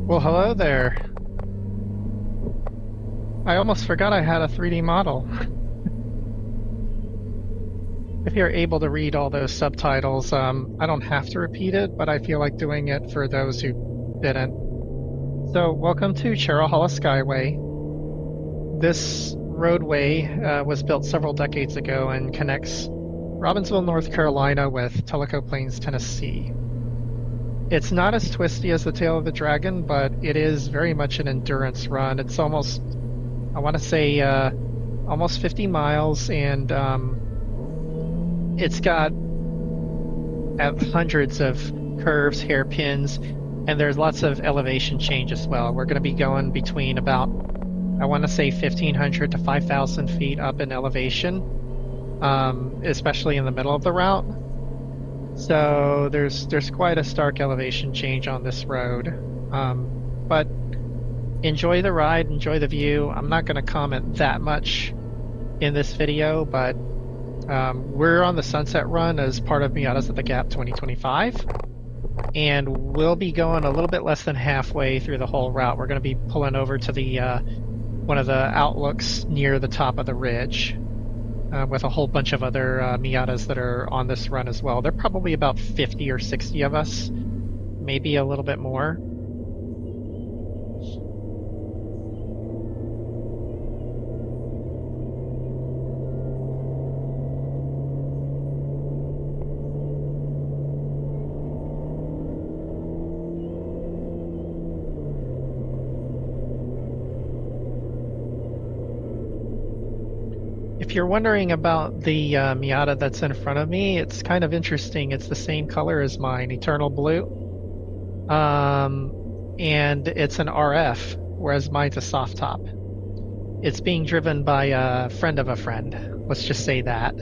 Well, hello there. I almost forgot I had a 3D model. If you're able to read all those subtitles, I don't have to repeat it, but I feel like doing it for those who didn't. So, welcome to Cherohala Skyway. This roadway was built several decades ago and connects Robbinsville, North Carolina with Tellico Plains, Tennessee. It's not as twisty as the Tail of the Dragon, but it is very much an endurance run. It's almost, I want to say, almost 50 miles, and it's got hundreds of curves, hairpins, and there's lots of elevation change as well. We're going to be going between about, I want to say, 1,500 to 5,000 feet up in elevation, especially in the middle of the route. So there's quite a stark elevation change on this road. But enjoy the ride, enjoy the view. I'm not going to comment that much in this video, but we're on the Sunset Run as part of Miatas at the Gap 2025, and we'll be going a little bit less than halfway through the whole route. We're going to be pulling over to the one of the outlooks near the top of the ridge with a whole bunch of other Miatas that are on this run as well. They're probably about 50 or 60 of us, maybe a little bit more. If you're wondering about the Miata that's in front of me, it's kind of interesting. It's the same color as mine, Eternal Blue. And it's an RF, whereas mine's a soft top. It's being driven by a friend of a friend. Let's just say that.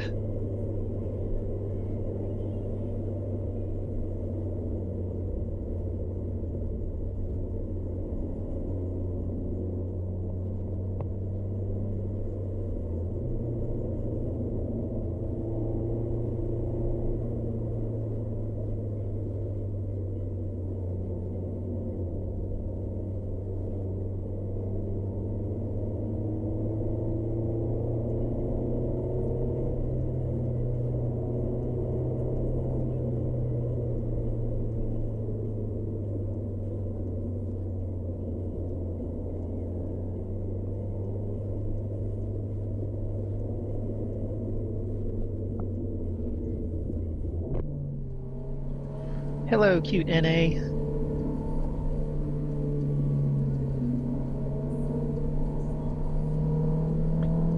Hello, cute NA.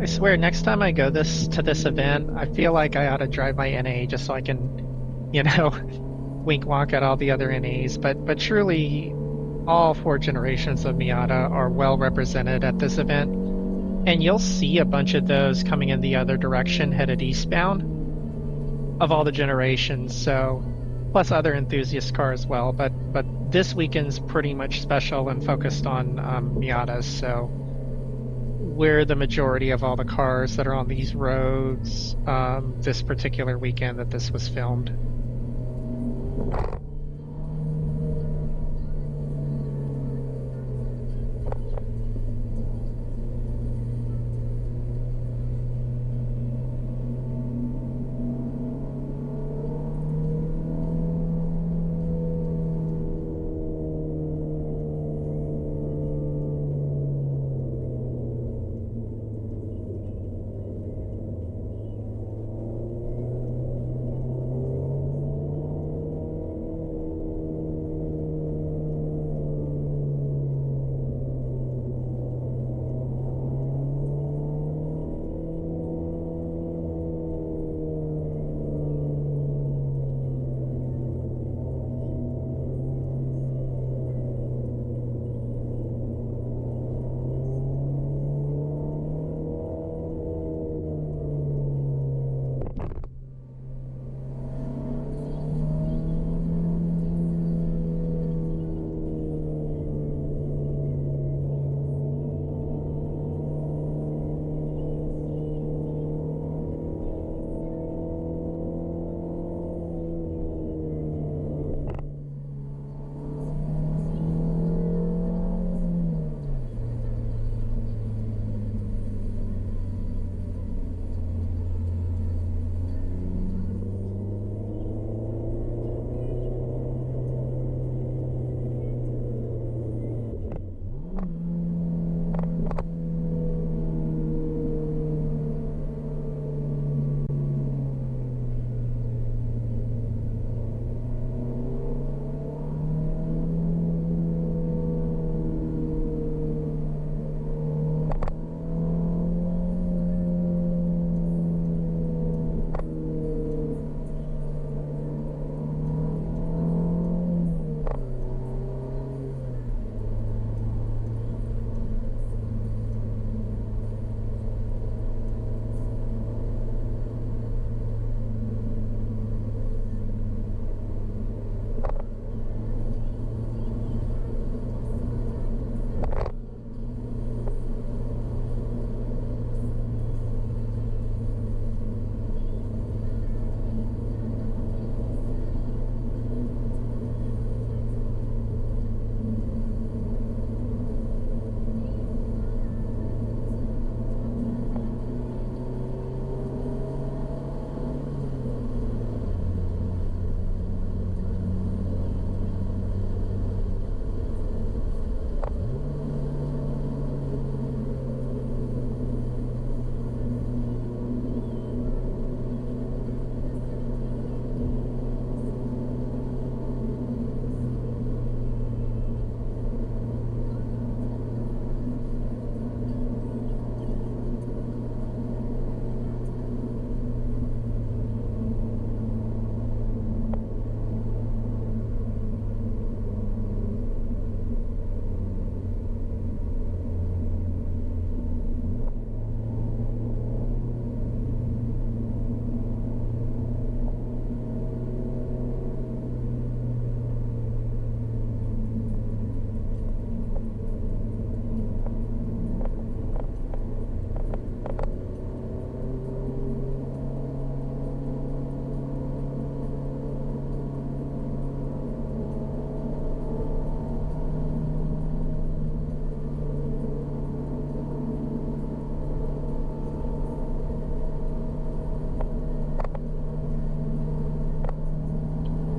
I swear, next time I go to this event, I feel like I ought to drive my NA just so I can, wink wonk at all the other NAs. But truly, all four generations of Miata are well represented at this event, and you'll see a bunch of those coming in the other direction, headed eastbound, of all the generations. So, plus other enthusiast cars as well. But this weekend's pretty much special and focused on Miatas. So we're the majority of all the cars that are on these roads this particular weekend that this was filmed.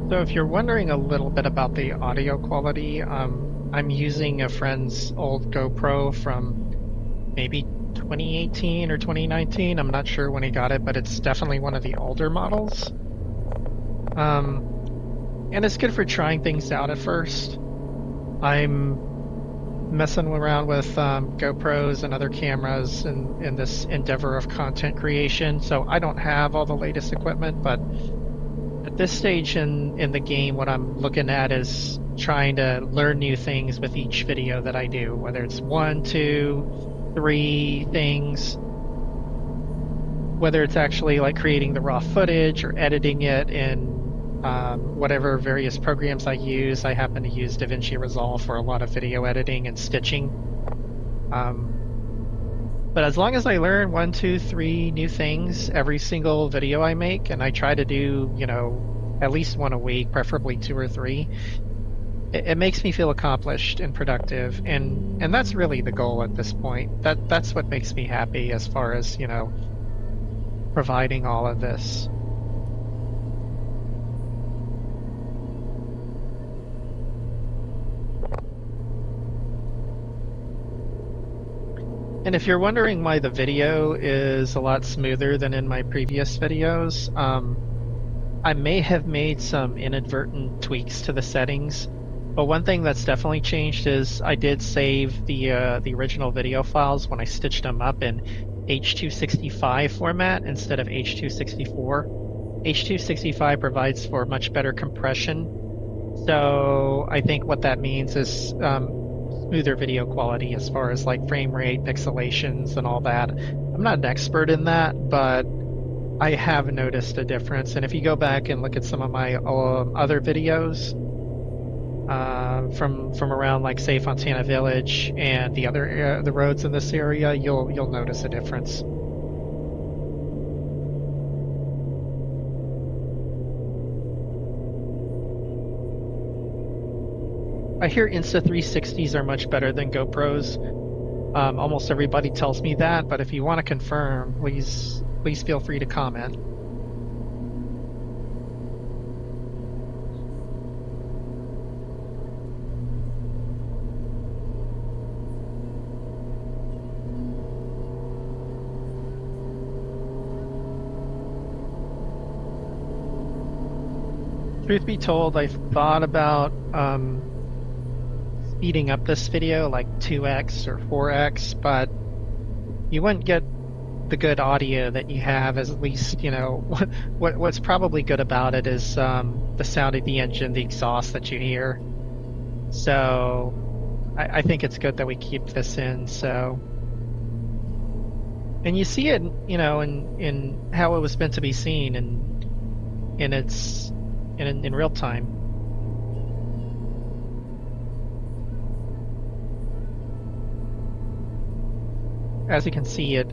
So if you're wondering a little bit about the audio quality, I'm using a friend's old GoPro from maybe 2018 or 2019. I'm not sure when he got it, but it's definitely one of the older models. And it's good for trying things out at first. I'm messing around with GoPros and other cameras in this endeavor of content creation, so I don't have all the latest equipment, but at this stage in the game, what I'm looking at is trying to learn new things with each video that I do, whether it's 1, 2, 3 things, whether it's actually like creating the raw footage or editing it in whatever various programs I use. I happen to use DaVinci Resolve for a lot of video editing and stitching. But as long as I learn 1, 2, 3 new things every single video I make, and I try to do, at least one a week, preferably 2 or 3, it makes me feel accomplished and productive, and that's really the goal at this point. That's what makes me happy as far as, providing all of this. And if you're wondering why the video is a lot smoother than in my previous videos, I may have made some inadvertent tweaks to the settings, but one thing that's definitely changed is I did save the original video files when I stitched them up in H.265 format instead of H.264. H.265 provides for much better compression, so I think what that means is smoother video quality as far as like frame rate, pixelations, and all that. I'm not an expert in that, but I have noticed a difference. And if you go back and look at some of my other videos from around, like say Fontana Village and the other the roads in this area, you'll notice a difference. I hear Insta360s are much better than GoPros. Almost everybody tells me that, but if you want to confirm, please feel free to comment. Truth be told, I've thought about speeding up this video like 2x or 4x, but you wouldn't get the good audio that you have. As at least, what's probably good about it is the sound of the engine, the exhaust that you hear. So I think it's good that we keep this in. So, and you see it, in how it was meant to be seen, and in real time. As you can see, it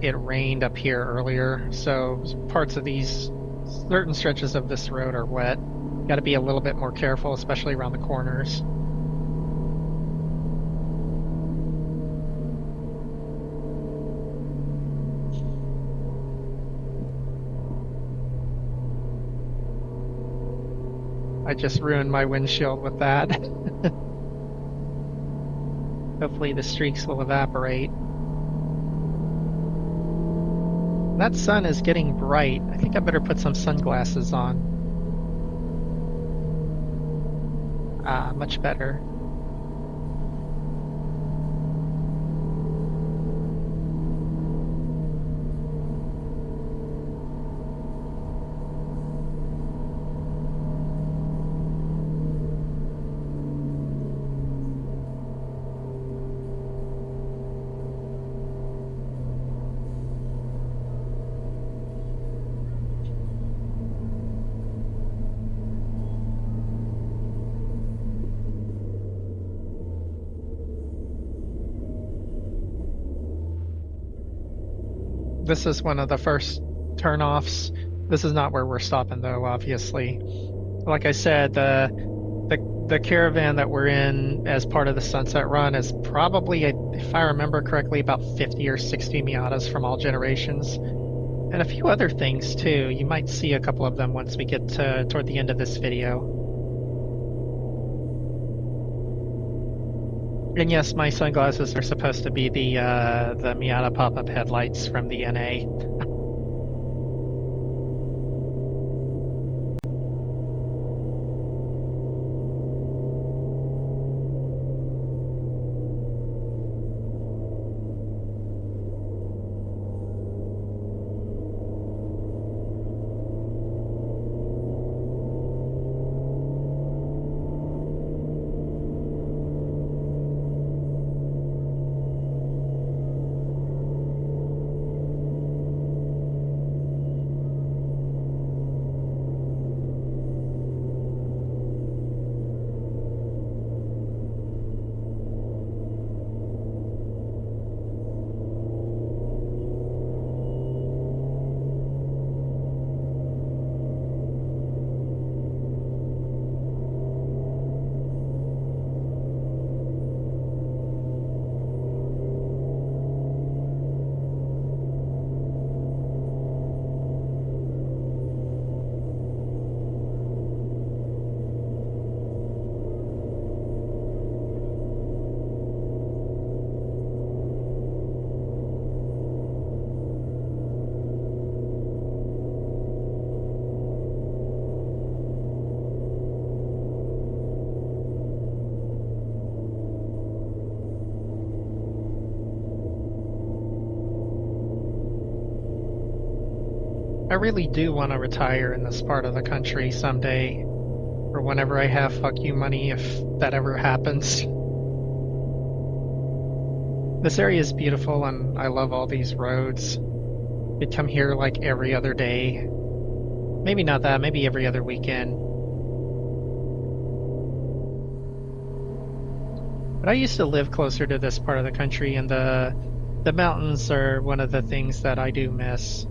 rained up here earlier, so parts of these certain stretches of this road are wet. Got to be a little bit more careful, especially around the corners. I just ruined my windshield with that. Hopefully the streaks will evaporate. That sun is getting bright. I think I better put some sunglasses on. Ah, much better. This is one of the first turnoffs. This is not where we're stopping though, obviously. Like I said, the caravan that we're in as part of the Sunset Run is probably, if I remember correctly, about 50 or 60 Miatas from all generations. And a few other things too. You might see a couple of them once we get toward the end of this video. And yes, my sunglasses are supposed to be the Miata pop-up headlights from the NA. I really do want to retire in this part of the country someday, or whenever I have fuck you money, if that ever happens. This area is beautiful and I love all these roads. I'd come here like every other day. Maybe not that, maybe every other weekend. But I used to live closer to this part of the country, and the mountains are one of the things that I do miss.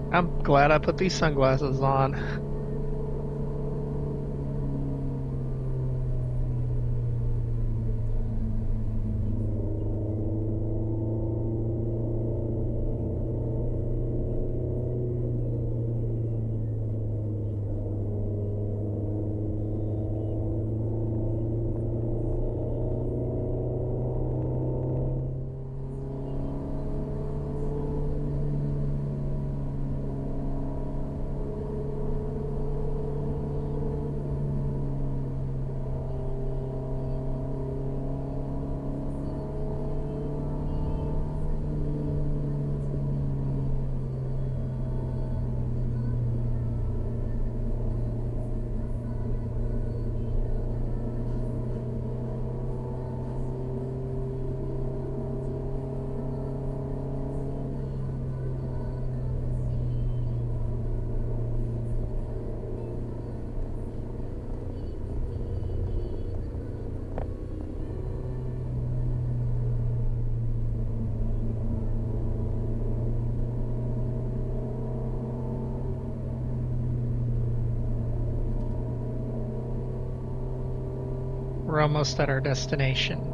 I'm glad I put these sunglasses on. almost at our destination.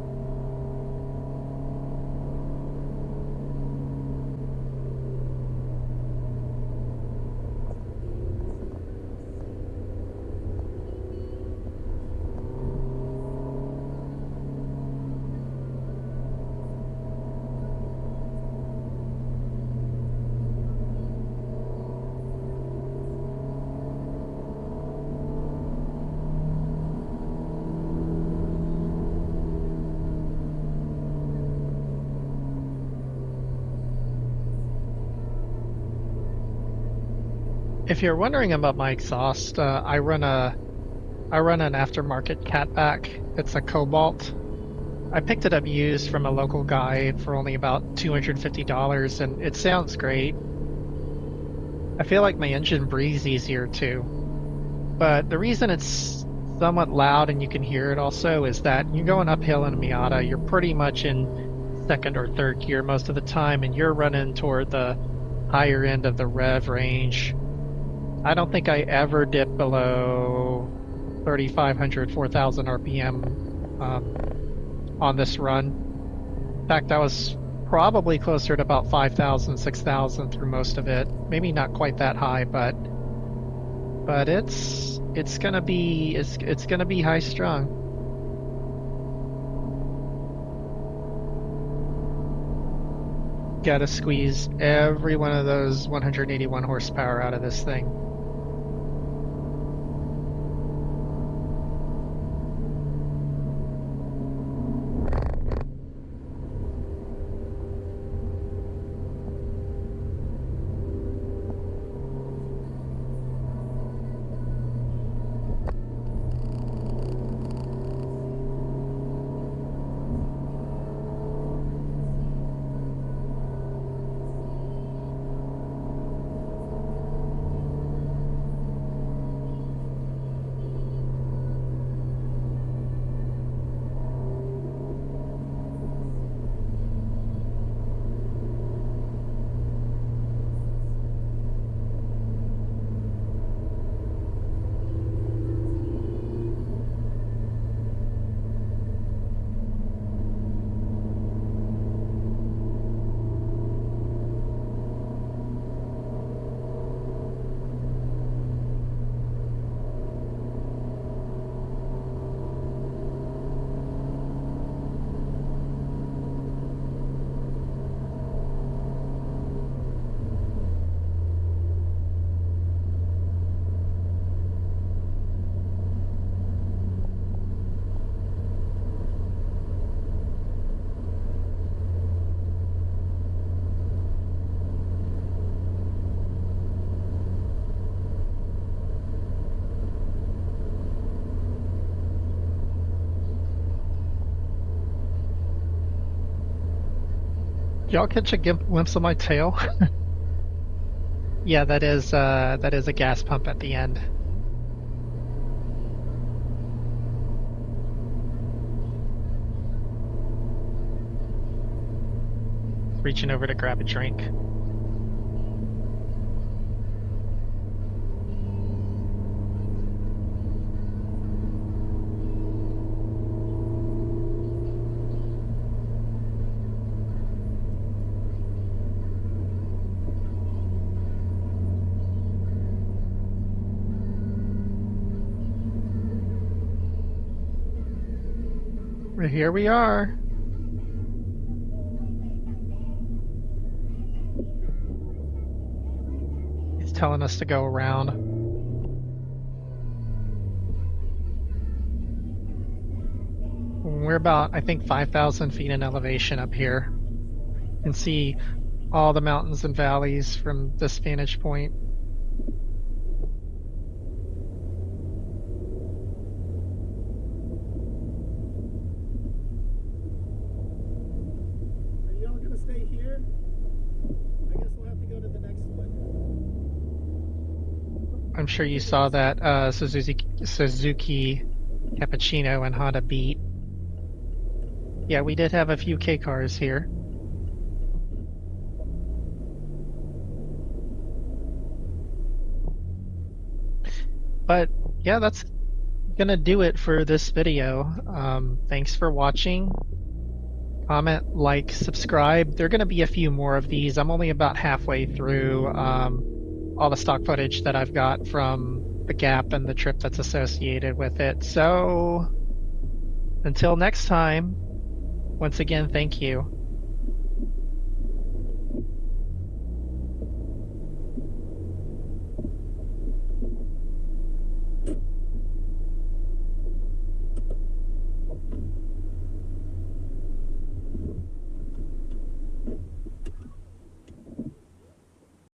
If you're wondering about my exhaust, I run an aftermarket catback. It's a Cobalt. I picked it up used from a local guy for only about $250, and it sounds great. I feel like my engine breathes easier too. But the reason it's somewhat loud and you can hear it also is that you're going uphill in a Miata, you're pretty much in second or third gear most of the time, and you're running toward the higher end of the rev range. I don't think I ever dipped below 3,500, 4,000 RPM on this run. In fact, I was probably closer to about 5,000, 6,000 through most of it. Maybe not quite that high, but it's gonna be high strung. Gotta squeeze every one of those 181 horsepower out of this thing. Y'all catch a glimpse of my tail? Yeah, that is a gas pump at the end. Reaching over to grab a drink. Here we are. He's telling us to go around. We're about, I think, 5,000 feet in elevation up here. You can see all the mountains and valleys from this vantage point. I'm sure you saw that Suzuki Cappuccino and Honda Beat. Yeah, we did have a few K cars here. But yeah, gonna do it for this video. Thanks for watching. Comment, like, subscribe. There are gonna be a few more of these. I'm only about halfway through all the stock footage that I've got from the gap and the trip that's associated with it. So until next time, once again, thank you.